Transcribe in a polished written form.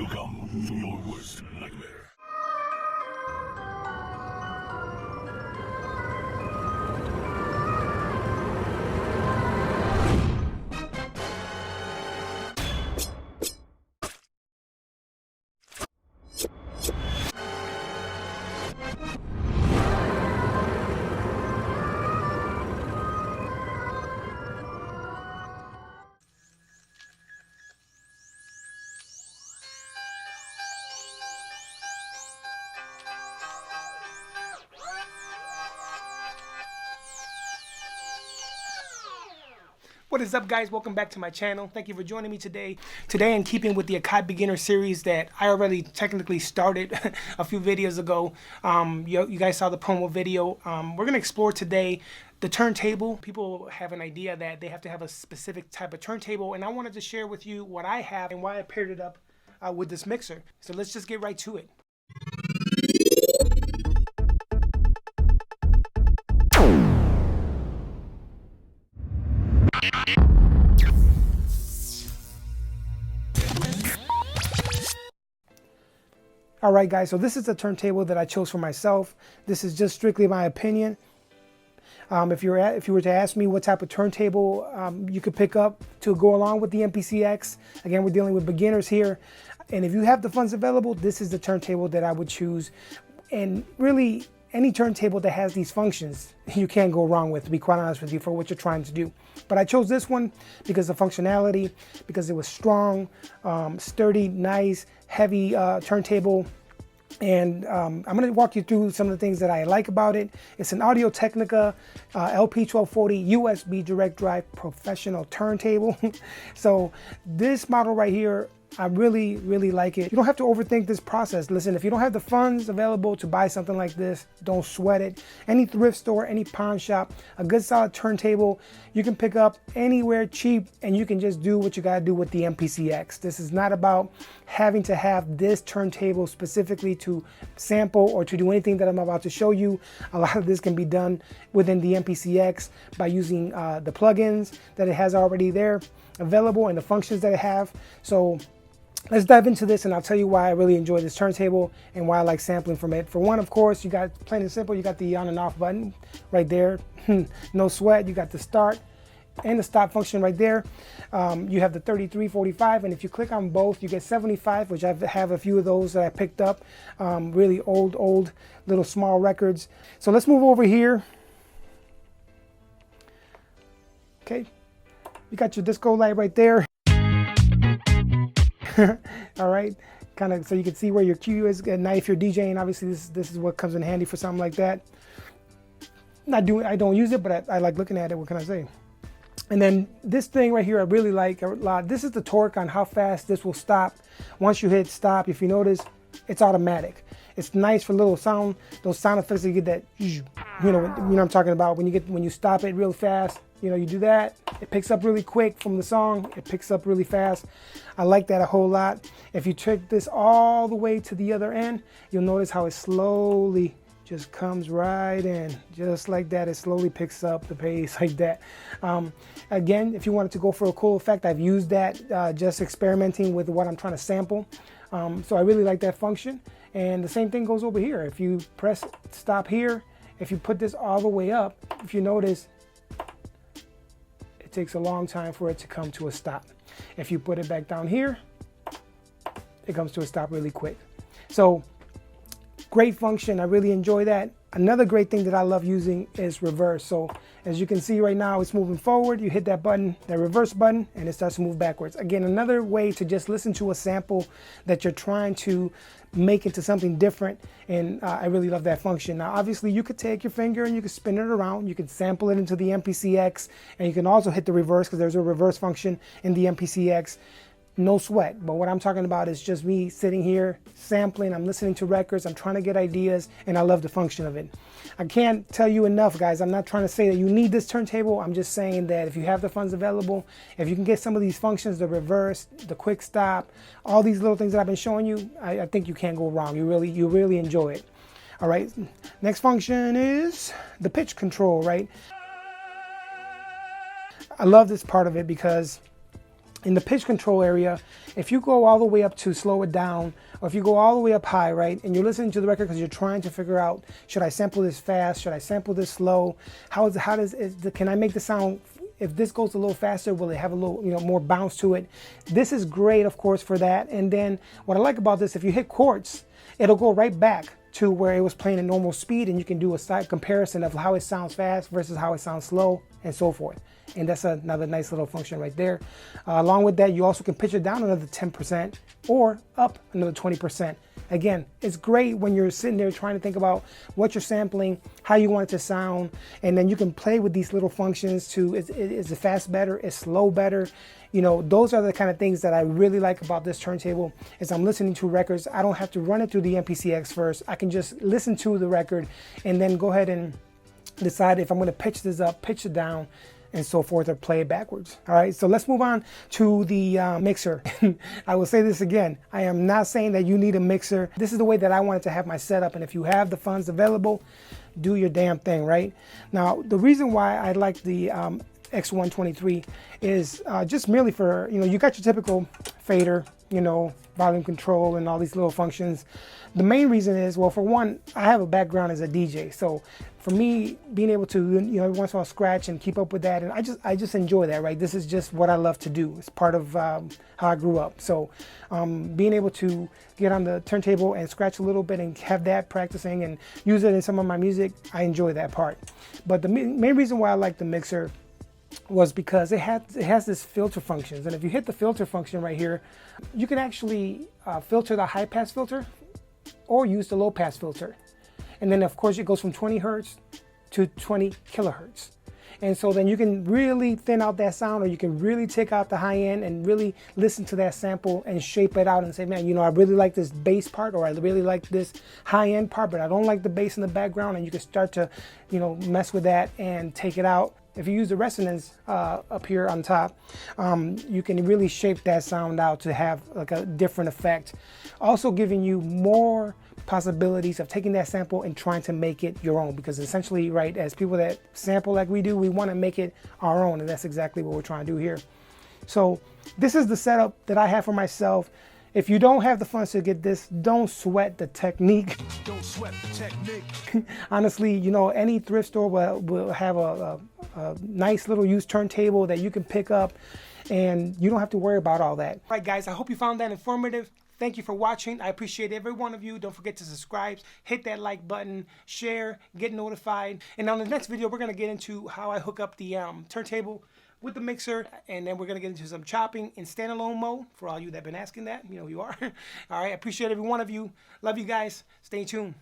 Welcome to your worst nightmare. What is up, guys? Welcome back to my channel. Thank you for joining me today. Today, in keeping with the Akai Beginner series that I already technically started a few videos ago, you guys saw the promo video. We're going to explore today the turntable. People have an idea that they have to have a specific type of turntable, and I wanted to share with you what I have and why I paired it up with this mixer. So let's just get right to it. Alright guys, so this is the turntable that I chose for myself. This is just strictly my opinion. If you were to ask me what type of turntable you could pick up to go along with the MPCX, again, we're dealing with beginners here. And if you have the funds available, this is the turntable that I would choose. And really, any turntable that has these functions, you can't go wrong with, to be quite honest with you, for what you're trying to do. But I chose this one because of functionality, because it was strong, sturdy, nice, heavy turntable. And I'm going to walk you through some of the things that I like about it. It's an Audio-Technica LP1240 USB direct drive professional turntable. So this model right here, I really like it. You don't have to overthink this process. Listen, if you don't have the funds available to buy something like this, don't sweat it. Any thrift store, any pawn shop, a good solid turntable, you can pick up anywhere cheap, and you can just do what you gotta do with the MPCX. This is not about having to have this turntable specifically to sample or to do anything that I'm about to show you. A lot of this can be done within the MPCX by using the plugins that it has already there available and the functions that it have. So let's dive into this, and I'll tell you why I really enjoy this turntable and why I like sampling from it. For one, of course, you got, plain and simple, you got the on and off button right there. No sweat. You got the start and the stop function right there. You have the 33, 45, and if you click on both, you get 75, which I have a few of those that I picked up. Really old little small records. So let's move over here. Okay, you got your disco light right there. All right, kind of so you can see where your cue is at night if you're DJing. Obviously, this is what comes in handy for something like that. I don't use it, but I like looking at it. What can I say? And then this thing right here, I really like a lot. This is the torque on how fast this will stop. Once you hit stop, if you notice, it's automatic. It's nice for little sound, those sound effects that you get, that, you know what I'm talking about. When you stop it real fast, you know, you do that, it picks up really quick from the song. It picks up really fast. I like that a whole lot. If you take this all the way to the other end, you'll notice how it slowly just comes right in, just like that. It slowly picks up the pace like that. Again, if you wanted to go for a cool effect, I've used that just experimenting with what I'm trying to sample. So I really like that function. And the same thing goes over here. If you press stop here, if you put this all the way up, if you notice, it takes a long time for it to come to a stop. If you put it back down here, it comes to a stop really quick. So great function. I really enjoy that. Another great thing that I love using is reverse. So as you can see right now, it's moving forward. You hit that button, that reverse button, and it starts to move backwards. Again, another way to just listen to a sample that you're trying to make into something different. And I really love that function. Now, obviously, you could take your finger and you could spin it around. You could sample it into the MPCX, and you can also hit the reverse, because there's a reverse function in the MPCX. No sweat. But what I'm talking about is just me sitting here sampling. I'm listening to records. I'm trying to get ideas, and I love the function of it. I can't tell you enough, guys. I'm not trying to say that you need this turntable. I'm just saying that if you have the funds available, if you can get some of these functions, the reverse, the quick stop, all these little things that I've been showing you, I think you can't go wrong. You really enjoy it. All right. Next function is the pitch control, right? I love this part of it because in the pitch control area, if you go all the way up to slow it down, or if you go all the way up high, right, and you're listening to the record because you're trying to figure out, should I sample this fast? Should I sample this slow? Can I make the sound, if this goes a little faster, will it have a little, more bounce to it? This is great, of course, for that. And then what I like about this, if you hit quartz, it'll go right back to where it was playing at normal speed, and you can do a side comparison of how it sounds fast versus how it sounds slow, and so forth. And that's another nice little function right there. Along with that, you also can pitch it down another 10% or up another 20%. Again, it's great when you're sitting there trying to think about what you're sampling, how you want it to sound, and then you can play with these little functions to, is it fast better, is slow better? Those are the kind of things that I really like about this turntable. As I'm listening to records, I don't have to run it through the MPCX first. I can just listen to the record and then go ahead and decide if I'm going to pitch this up, pitch it down, and so forth, or play it backwards. All right, so let's move on to the mixer. I will say this again, I am not saying that you need a mixer. This is the way that I wanted to have my setup, and if you have the funds available, do your damn thing, right? Now, the reason why I like the X123 is just merely for, you got your typical fader, volume control and all these little functions. The main reason is, well, for one, I have a background as a DJ, so for me, being able to, every once in a while scratch and keep up with that, and I just enjoy that, right? This is just what I love to do. It's part of how I grew up. So being able to get on the turntable and scratch a little bit and have that practicing and use it in some of my music, I enjoy that part. But the main reason why I like the mixer was because it has this filter functions, and if you hit the filter function right here, you can actually filter the high pass filter or use the low pass filter, and then of course it goes from 20 hertz to 20 kilohertz, and so then you can really thin out that sound, or you can really take out the high end and really listen to that sample and shape it out and say, man, I really like this bass part, or I really like this high end part, but I don't like the bass in the background, and you can start to mess with that and take it out. If you use the resonance up here on top, you can really shape that sound out to have like a different effect. Also giving you more possibilities of taking that sample and trying to make it your own, because essentially, right, as people that sample like we do, we want to make it our own, and that's exactly what we're trying to do here. So this is the setup that I have for myself. If you don't have the funds to get this, don't sweat the technique. Don't sweat the technique. Honestly, any thrift store will have a nice little used turntable that you can pick up, and you don't have to worry about all that. All right, guys, I hope you found that informative. Thank you for watching. I appreciate every one of you. Don't forget to subscribe, hit that like button, share, get notified. And on the next video, we're going to get into how I hook up the turntable with the mixer, and then we're going to get into some chopping in standalone mode for all you that have been asking that. You are. All right, I appreciate every one of you. Love you guys. Stay tuned.